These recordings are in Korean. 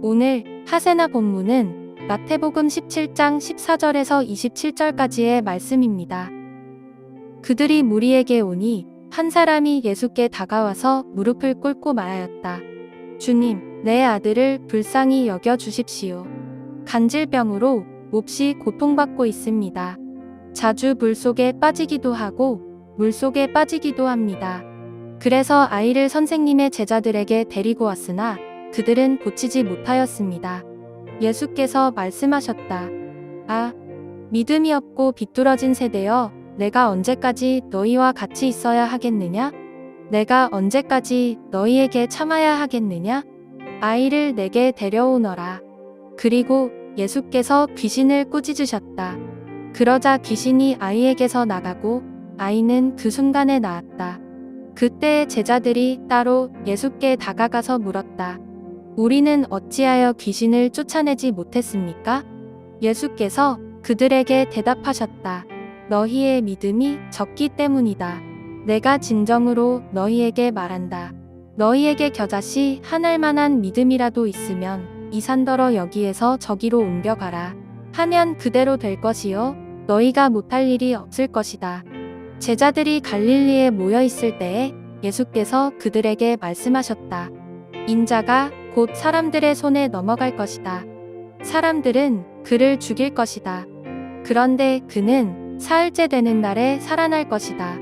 오늘 하세나 본문은 마태복음 17장 14절에서 27절까지의 말씀입니다. 그들이 무리에게 오니 한 사람이 예수께 다가와서 무릎을 꿇고 말하였다. 주님, 내 아들을 불쌍히 여겨 주십시오. 간질병으로 몹시 고통받고 있습니다. 자주 물속에 빠지기도 하고 물속에 빠지기도 합니다. 그래서 아이를 선생님의 제자들에게 데리고 왔으나 그들은 고치지 못하였습니다. 예수께서 말씀하셨다. 아, 믿음이 없고 비뚤어진 세대여, 내가 언제까지 너희와 같이 있어야 하겠느냐? 내가 언제까지 너희에게 참아야 하겠느냐? 아이를 내게 데려오너라. 그리고 예수께서 귀신을 꾸짖으셨다. 그러자 귀신이 아이에게서 나가고 아이는 그 순간에 나았다. 그때 제자들이 따로 예수께 다가가서 물었다. 우리는 어찌하여 귀신을 쫓아내지 못했습니까? 예수께서 그들에게 대답하셨다. 너희의 믿음이 적기 때문이다. 내가 진정으로 너희에게 말한다. 너희에게 겨자씨 한 알만한 믿음이라도 있으면 이 산더러 여기에서 저기로 옮겨가라 하면 그대로 될 것이요 너희가 못할 일이 없을 것이다. 제자들이 갈릴리에 모여 있을 때에 예수께서 그들에게 말씀하셨다. 인자가 곧 사람들의 손에 넘어갈 것이다. 사람들은 그를 죽일 것이다. 그런데 그는 사흘째 되는 날에 살아날 것이다.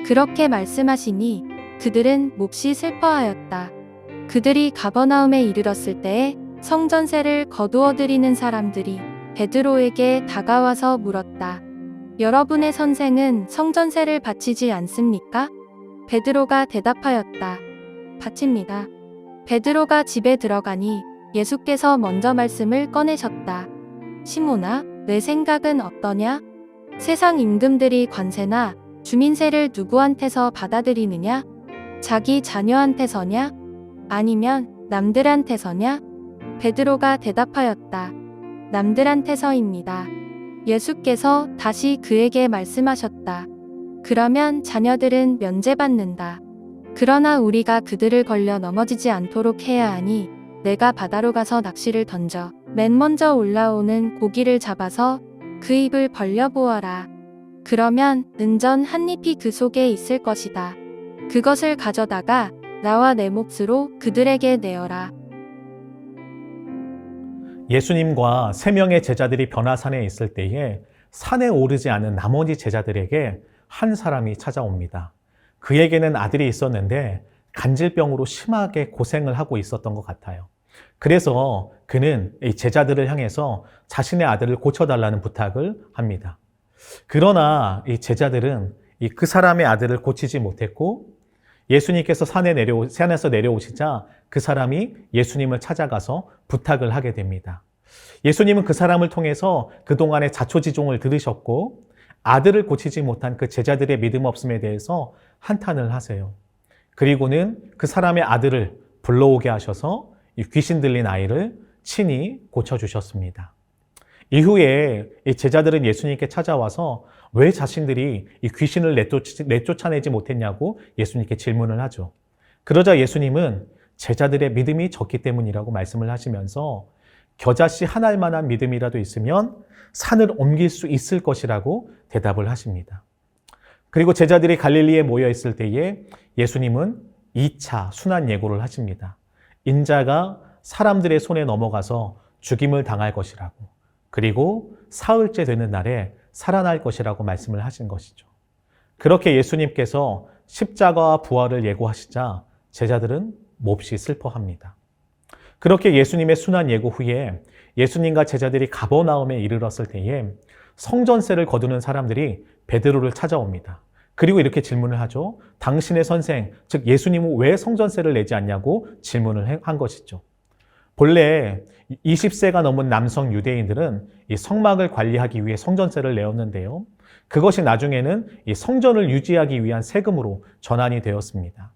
그렇게 말씀하시니 그들은 몹시 슬퍼하였다. 그들이 가버나움에 이르렀을 때에 성전세를 거두어 드리는 사람들이 베드로에게 다가와서 물었다. 여러분의 선생은 성전세를 바치지 않습니까? 베드로가 대답하였다. 바칩니다. 베드로가 집에 들어가니 예수께서 먼저 말씀을 꺼내셨다. 시몬아, 내 생각은 어떠냐? 세상 임금들이 관세나 주민세를 누구한테서 받아들이느냐? 자기 자녀한테서냐? 아니면 남들한테서냐? 베드로가 대답하였다. 남들한테서입니다. 예수께서 다시 그에게 말씀하셨다. 그러면 자녀들은 면제받는다. 그러나 우리가 그들을 걸려 넘어지지 않도록 해야 하니 내가 바다로 가서 낚시를 던져 맨 먼저 올라오는 고기를 잡아서 그 입을 벌려 보아라. 그러면 은전 한 잎이 그 속에 있을 것이다. 그것을 가져다가 나와 내 몫으로 그들에게 내어라. 예수님과 3명의 제자들이 변화산에 있을 때에 산에 오르지 않은 나머지 제자들에게 한 사람이 찾아옵니다. 그에게는 아들이 있었는데 간질병으로 심하게 고생을 하고 있었던 것 같아요. 그래서 그는 이 제자들을 향해서 자신의 아들을 고쳐달라는 부탁을 합니다. 그러나 이 제자들은 그 사람의 아들을 고치지 못했고 예수님께서 산에서 내려오시자 그 사람이 예수님을 찾아가서 부탁을 하게 됩니다. 예수님은 그 사람을 통해서 그동안의 자초지종을 들으셨고 아들을 고치지 못한 그 제자들의 믿음 없음에 대해서 한탄을 하세요. 그리고는 그 사람의 아들을 불러오게 하셔서 이 귀신 들린 아이를 친히 고쳐주셨습니다. 이후에 이 제자들은 예수님께 찾아와서 왜 자신들이 이 귀신을 내쫓아내지 못했냐고 예수님께 질문을 하죠. 그러자 예수님은 제자들의 믿음이 적기 때문이라고 말씀을 하시면서 겨자씨 한 알만한 믿음이라도 있으면 산을 옮길 수 있을 것이라고 대답을 하십니다. 그리고 제자들이 갈릴리에 모여 있을 때에 예수님은 2차 순환 예고를 하십니다. 인자가 사람들의 손에 넘어가서 죽임을 당할 것이라고, 그리고 사흘째 되는 날에 살아날 것이라고 말씀을 하신 것이죠. 그렇게 예수님께서 십자가와 부활을 예고하시자 제자들은 몹시 슬퍼합니다. 그렇게 예수님의 순환 예고 후에 예수님과 제자들이 가버나움에 이르렀을 때에 성전세를 거두는 사람들이 베드로를 찾아옵니다. 그리고 이렇게 질문을 하죠. 당신의 선생, 즉 예수님은 왜 성전세를 내지 않냐고 질문을 한 것이죠. 본래 20세가 넘은 남성 유대인들은 이 성막을 관리하기 위해 성전세를 내었는데요. 그것이 나중에는 이 성전을 유지하기 위한 세금으로 전환이 되었습니다.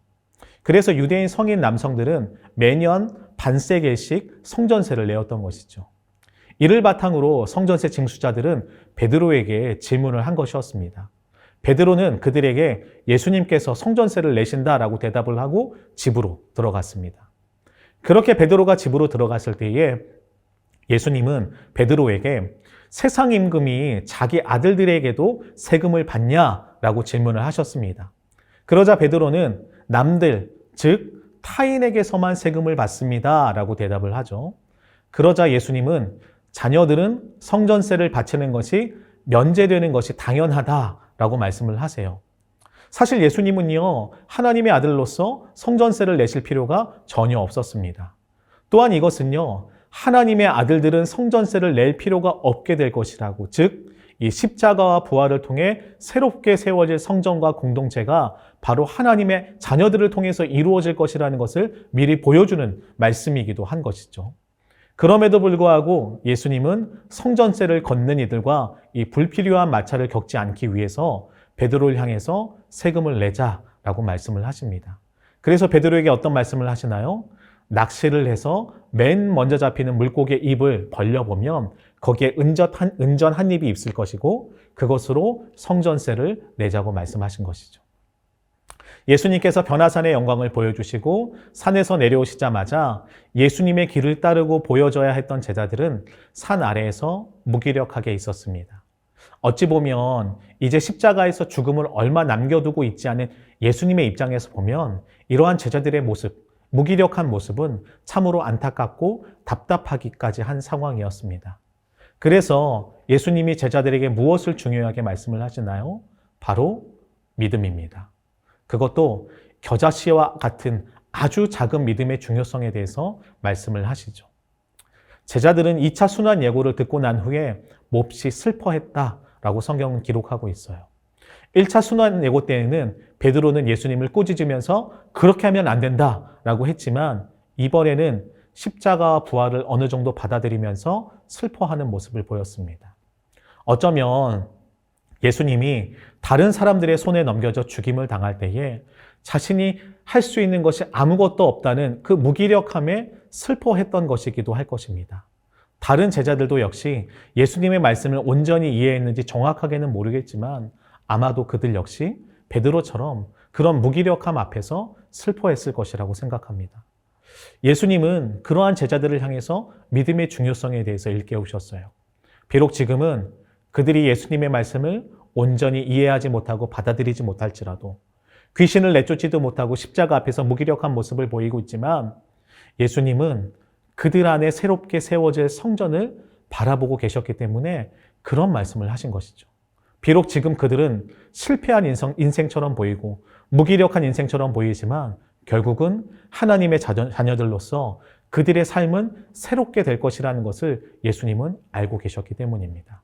그래서 유대인 성인 남성들은 매년 반세겔씩 성전세를 내었던 것이죠. 이를 바탕으로 성전세 징수자들은 베드로에게 질문을 한 것이었습니다. 베드로는 그들에게 예수님께서 성전세를 내신다라고 대답을 하고 집으로 들어갔습니다. 그렇게 베드로가 집으로 들어갔을 때에 예수님은 베드로에게 세상 임금이 자기 아들들에게도 세금을 받냐라고 질문을 하셨습니다. 그러자 베드로는 남들, 즉 타인에게서만 세금을 받습니다 라고 대답을 하죠. 그러자 예수님은 자녀들은 성전세를 바치는 것이 면제되는 것이 당연하다라고 말씀을 하세요. 사실 예수님은요, 하나님의 아들로서 성전세를 내실 필요가 전혀 없었습니다. 또한 이것은요, 하나님의 아들들은 성전세를 낼 필요가 없게 될 것이라고, 즉 이 십자가와 부활을 통해 새롭게 세워질 성전과 공동체가 바로 하나님의 자녀들을 통해서 이루어질 것이라는 것을 미리 보여주는 말씀이기도 한 것이죠. 그럼에도 불구하고 예수님은 성전세를 걷는 이들과 이 불필요한 마찰을 겪지 않기 위해서 베드로를 향해서 세금을 내자라고 말씀을 하십니다. 그래서 베드로에게 어떤 말씀을 하시나요? 낚시를 해서 맨 먼저 잡히는 물고기의 입을 벌려보면 거기에 은전 한 입이 있을 것이고 그것으로 성전세를 내자고 말씀하신 것이죠. 예수님께서 변화산의 영광을 보여주시고 산에서 내려오시자마자 예수님의 길을 따르고 보여줘야 했던 제자들은 산 아래에서 무기력하게 있었습니다. 어찌 보면 이제 십자가에서 죽음을 얼마 남겨두고 있지 않은 예수님의 입장에서 보면 이러한 제자들의 모습, 무기력한 모습은 참으로 안타깝고 답답하기까지 한 상황이었습니다. 그래서 예수님이 제자들에게 무엇을 중요하게 말씀을 하시나요? 바로 믿음입니다. 그것도 겨자씨와 같은 아주 작은 믿음의 중요성에 대해서 말씀을 하시죠. 제자들은 2차 순환 예고를 듣고 난 후에 몹시 슬퍼했다라고 성경은 기록하고 있어요. 1차 순환 예고 때에는 베드로는 예수님을 꾸짖으면서 그렇게 하면 안 된다라고 했지만 이번에는 십자가와 부활을 어느 정도 받아들이면서 슬퍼하는 모습을 보였습니다. 어쩌면 예수님이 다른 사람들의 손에 넘겨져 죽임을 당할 때에 자신이 할 수 있는 것이 아무것도 없다는 그 무기력함에 슬퍼했던 것이기도 할 것입니다. 다른 제자들도 역시 예수님의 말씀을 온전히 이해했는지 정확하게는 모르겠지만 아마도 그들 역시 베드로처럼 그런 무기력함 앞에서 슬퍼했을 것이라고 생각합니다. 예수님은 그러한 제자들을 향해서 믿음의 중요성에 대해서 일깨우셨어요. 비록 지금은 그들이 예수님의 말씀을 온전히 이해하지 못하고 받아들이지 못할지라도 귀신을 내쫓지도 못하고 십자가 앞에서 무기력한 모습을 보이고 있지만 예수님은 그들 안에 새롭게 세워질 성전을 바라보고 계셨기 때문에 그런 말씀을 하신 것이죠. 비록 지금 그들은 실패한 인생처럼 보이고 무기력한 인생처럼 보이지만 결국은 하나님의 자녀들로서 그들의 삶은 새롭게 될 것이라는 것을 예수님은 알고 계셨기 때문입니다.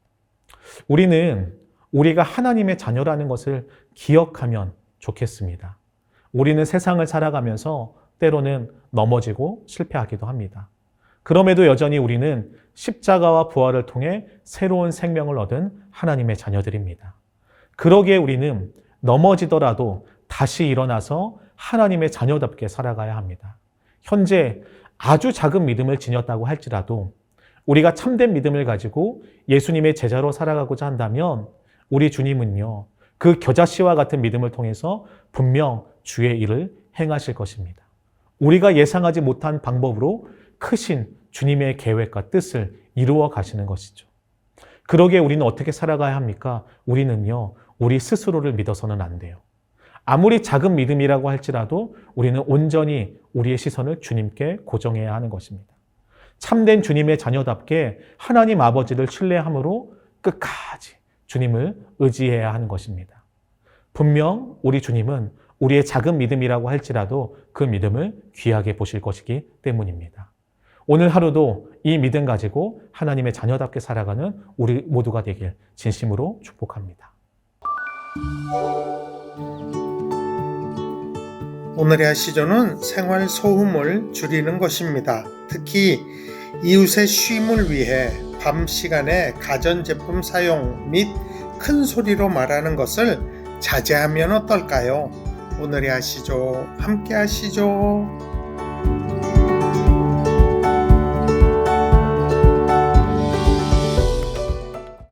우리는 우리가 하나님의 자녀라는 것을 기억하면 좋겠습니다. 우리는 세상을 살아가면서 때로는 넘어지고 실패하기도 합니다. 그럼에도 여전히 우리는 십자가와 부활을 통해 새로운 생명을 얻은 하나님의 자녀들입니다. 그러기에 우리는 넘어지더라도 다시 일어나서 하나님의 자녀답게 살아가야 합니다. 현재 아주 작은 믿음을 지녔다고 할지라도 우리가 참된 믿음을 가지고 예수님의 제자로 살아가고자 한다면 우리 주님은요, 그 겨자씨와 같은 믿음을 통해서 분명 주의 일을 행하실 것입니다. 우리가 예상하지 못한 방법으로 크신 주님의 계획과 뜻을 이루어 가시는 것이죠. 그러기에 우리는 어떻게 살아가야 합니까? 우리는요, 우리 스스로를 믿어서는 안 돼요. 아무리 작은 믿음이라고 할지라도 우리는 온전히 우리의 시선을 주님께 고정해야 하는 것입니다. 참된 주님의 자녀답게 하나님 아버지를 신뢰함으로 끝까지 주님을 의지해야 하는 것입니다. 분명 우리 주님은 우리의 작은 믿음이라고 할지라도 그 믿음을 귀하게 보실 것이기 때문입니다. 오늘 하루도 이 믿음 가지고 하나님의 자녀답게 살아가는 우리 모두가 되길 진심으로 축복합니다. 오늘의 아시조는 생활 소음을 줄이는 것입니다. 특히 이웃의 쉼을 위해 밤 시간에 가전제품 사용 및 큰 소리로 말하는 것을 자제하면 어떨까요? 오늘의 아시조 함께 하시죠.